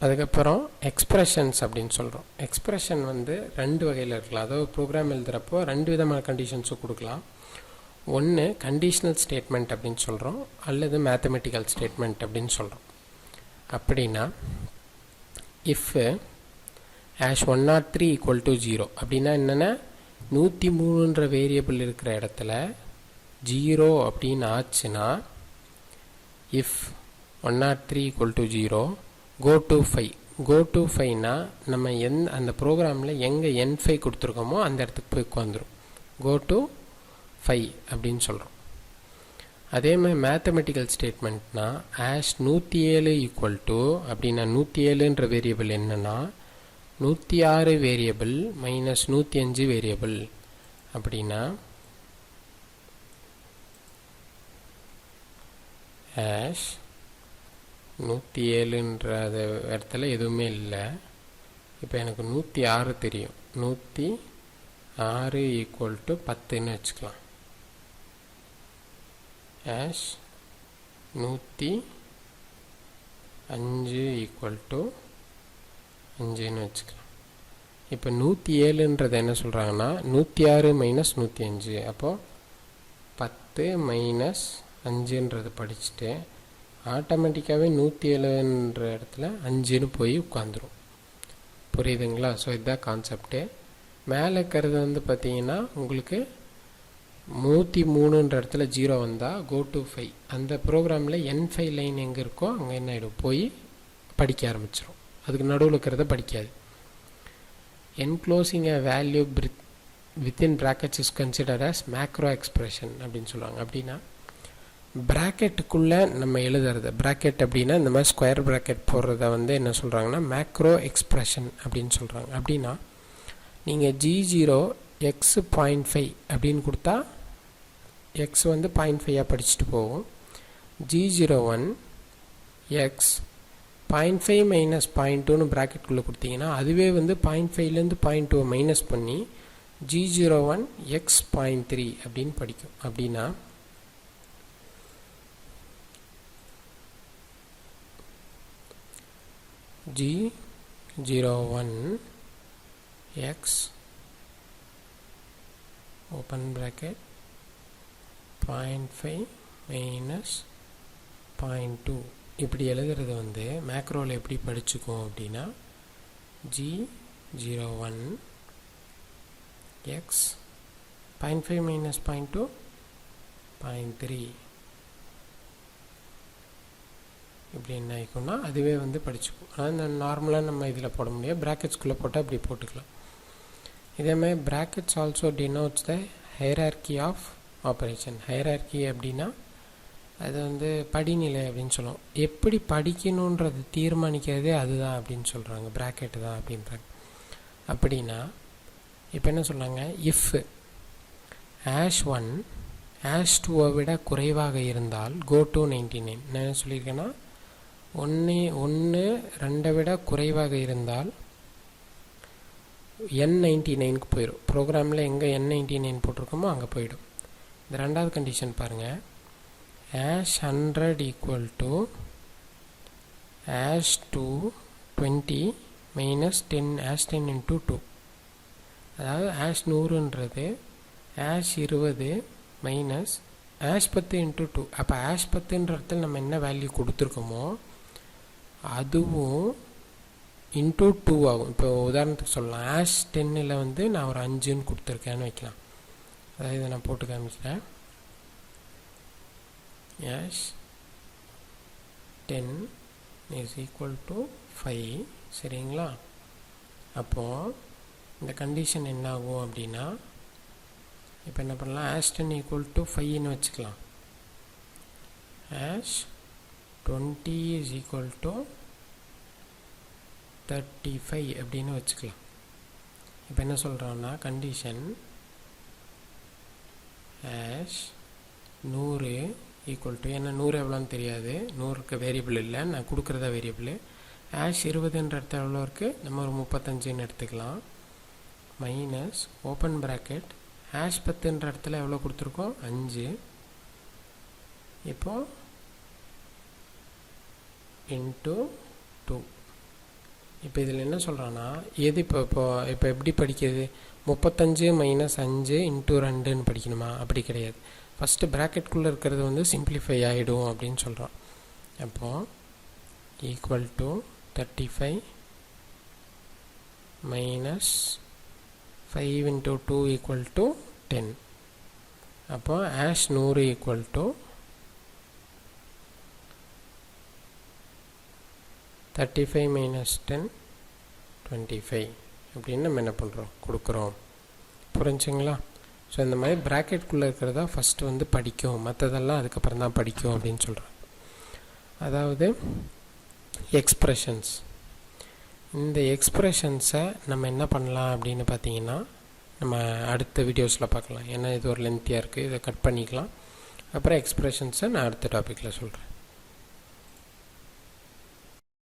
அதுக்கப்புறம் எக்ஸ்பிரஷன்ஸ் அப்படின்னு சொல்கிறோம். எக்ஸ்பிரஷன் வந்து ரெண்டு வகையில் இருக்கலாம். அதாவது ப்ரோக்ராம் எழுதுகிறப்போ ரெண்டு விதமான கண்டிஷன்ஸும் கொடுக்கலாம். ஒன்று கண்டிஷனல் ஸ்டேட்மெண்ட் அப்படின்னு சொல்கிறோம், அல்லது மேத்தமெட்டிக்கல் ஸ்டேட்மெண்ட் அப்படின்னு சொல்கிறோம். அப்படின்னா இஃப் #103 = 0 அப்படின்னா என்னென்னா 103ன்ற வேரியபிள் இருக்கிற இடத்துல 0 அப்படின்னு ஆச்சுன்னா if 103 = 0 go to 5. go to 5னா நம்ம அந்த ப்ரோக்ராமில் எங்கே N5 கொடுத்துருக்கோமோ அந்த இடத்துக்கு போய் உட்காந்துரும். go to 5 அப்படின்னு சொல்கிறோம். அதே மாதிரி மேத்தமெட்டிக்கல் ஸ்டேட்மெண்ட்னா #107 = அப்படின்னா 107ன்ற வேரியபிள் என்னன்னா 106 வேரியபிள் மைனஸ் 105 வேரியபிள். அப்படின்னா #107ன்ற இடத்துல எதுவுமே இல்லை. இப்போ எனக்கு 106 தெரியும். 106 = 10ன்னு வச்சுக்கலாம். #105 = 5ன்னு வச்சுக்கலாம். இப்போ 107ன்றது என்ன சொல்கிறாங்கன்னா 106 மைனஸ் 105. அப்போது 10 மைனஸ் 5ன்றது படிச்சுட்டு ஆட்டோமேட்டிக்காகவே 107ன்ற இடத்துல 5ன்னு போய் உட்காந்துரும். புரியுதுங்களா? ஸோ இதுதான் கான்செப்டு. மேலே இருக்கிறது வந்து பார்த்தீங்கன்னா உங்களுக்கு 103ன்ற இடத்துல 0 வந்தால் go to 5. அந்த ப்ரோக்ராமில் N5 லைன் எங்கே இருக்கோ அங்கே என்ன ஆகிடும், போய் படிக்க ஆரம்பிச்சிடும். அதுக்கு நடுவில் இருக்கிறத படிக்காது. enclosing a value within brackets is considered as macro expression அப்படின்னு சொல்லுவாங்க. அப்படின்னா ப்ராக்கெட்டுக்குள்ளே நம்ம எழுதுறது, ப்ராக்கெட் அப்படின்னா இந்த மாதிரி ஸ்கொயர் ப்ராக்கெட் போடுறத வந்து என்ன சொல்கிறாங்கன்னா மேக்ரோ எக்ஸ்ப்ரெஷன் அப்படின்னு சொல்கிறாங்க. அப்படின்னா நீங்கள் G0 x 0.5 அப்படின்னு கொடுத்தா x வந்து 0.5 படிச்சுட்டு போகும். G01 x 0.5 மைனஸ் 0.2ன்னு ப்ராக்கெட்டுக்குள்ளே கொடுத்தீங்கன்னா அதுவே வந்து 0.5லேருந்து 0.2 மைனஸ் பண்ணி G01 x 0.3 அப்படின்னு படிக்கும். அப்படின்னா G01 x open bracket 0.5 minus 0.2 இப்படி எழுதுறது வந்து மேக்ரோவில் எப்படி படிச்சுக்கும் அப்படின்னா G01 x 0.5 மைனஸ் 0.2 0.3 இப்படி என்ன ஆகிக்கும்னா அதுவே வந்து படிச்சுக்கும். ஆனால் நார்மலாக நம்ம இதில் போட முடியாது, ப்ராக்கெட்ஸ்குள்ளே போட்டால் அப்படி போட்டுக்கலாம். இதேமாதிரி brackets also denotes the hierarchy of operation. Hierarchy அப்படின்னா அது வந்து படிநிலை அப்படின்னு சொல்லுவோம். எப்படி படிக்கணுன்றது தீர்மானிக்கிறதே அதுதான் அப்படின்னு சொல்கிறாங்க, ப்ராக்கெட்டு தான் அப்படின்றாங்க. அப்படின்னா இப்போ என்ன சொல்கிறாங்க, இஃப் #1 #2 விட குறைவாக இருந்தால் go to 99. நான் என்ன சொல்லியிருக்கேன்னா 1 2 விட குறைவாக இருந்தால் N99க்கு போயிடும். ப்ரோக்ராமில் எங்கே N99 போட்டிருக்கோமோ அங்கே போயிடும். இந்த ரெண்டாவது கண்டிஷன் பாருங்கள், #100 = #220 மைனஸ் 10 #10 × 2. அதாவது #100ன்றது #20 மைனஸ் #10 × 2. அப்போ #10ன்ற இடத்துல நம்ம என்ன வேல்யூ கொடுத்துருக்கோமோ அதுவும் இன்ட்டு 2 ஆகும். இப்போ உதாரணத்துக்கு சொல்லலாம், #10ல் வந்து நான் ஒரு 5ன்னு கொடுத்துருக்கேன்னு வைக்கலாம். அதாவது இதை நான் போட்டு காமிக்கிறேன். #10 = 5. சரிங்களா? அப்போது இந்த கண்டிஷன் என்ன ஆகும் அப்படின்னா இப்போ என்ன பண்ணலாம், #10 = 5ன்னு வச்சுக்கலாம். #20 = 35 அப்படின்னு வச்சுக்கலாம். இப்போ என்ன சொல்கிறோன்னா கண்டிஷன் #100 = ஏன்னா 100 எவ்வளோன்னு தெரியாது, 100க்கு வேரியபிள் இல்லை, நான் கொடுக்குறதா வேரியபிள். #20ன்ற இடத்துல எவ்வளோ இருக்குது, நம்ம ஒரு 35ன்னு எடுத்துக்கலாம். மைனஸ் ஓப்பன் ப்ராக்கெட் #10ன்ற இடத்துல எவ்வளோ கொடுத்துருக்கோம், 5. இப்போது இன்ட்டு 2 இப்போ இதில் என்ன சொல்கிறான்னா எது இப்போ எப்படி படிக்கிறது, 35 மைனஸ் 5 இன்ட்டு 2ன்னு படிக்கணுமா? அப்படி கிடையாது. ஃபஸ்ட்டு ப்ராக்கெட்குள்ளே இருக்கிறது வந்து சிம்பிளிஃபை ஆகிடும் அப்படின்னு சொல்கிறோம். அப்போது equal to 35 minus 5 into 2 equal to 10. அப்போ ஆஷ் 100 ஈக்குவல் டு 35 மைனஸ் 10 25 அப்படின்னு நம்ம என்ன பண்ணுறோம், கொடுக்குறோம். புரிஞ்சுங்களா? ஸோ இந்த மாதிரி ப்ராக்கெட்குள்ளே இருக்கிறதா ஃபஸ்ட்டு வந்து படிக்கும், மற்றதெல்லாம் அதுக்கப்புறம் தான் படிக்கும் அப்படின்னு சொல்கிறோம். அதாவது எக்ஸ்ப்ரெஷன்ஸ். இந்த எக்ஸ்ப்ரெஷன்ஸை நம்ம என்ன பண்ணலாம் அப்படின்னு பார்த்தீங்கன்னா நம்ம அடுத்த வீடியோஸில் பார்க்கலாம். ஏன்னா இது ஒரு லென்த்தியாக இருக்குது, இதை கட் பண்ணிக்கலாம். அப்புறம் எக்ஸ்ப்ரெஷன்ஸை நான் அடுத்த டாப்பிக்கில் சொல்கிறேன்.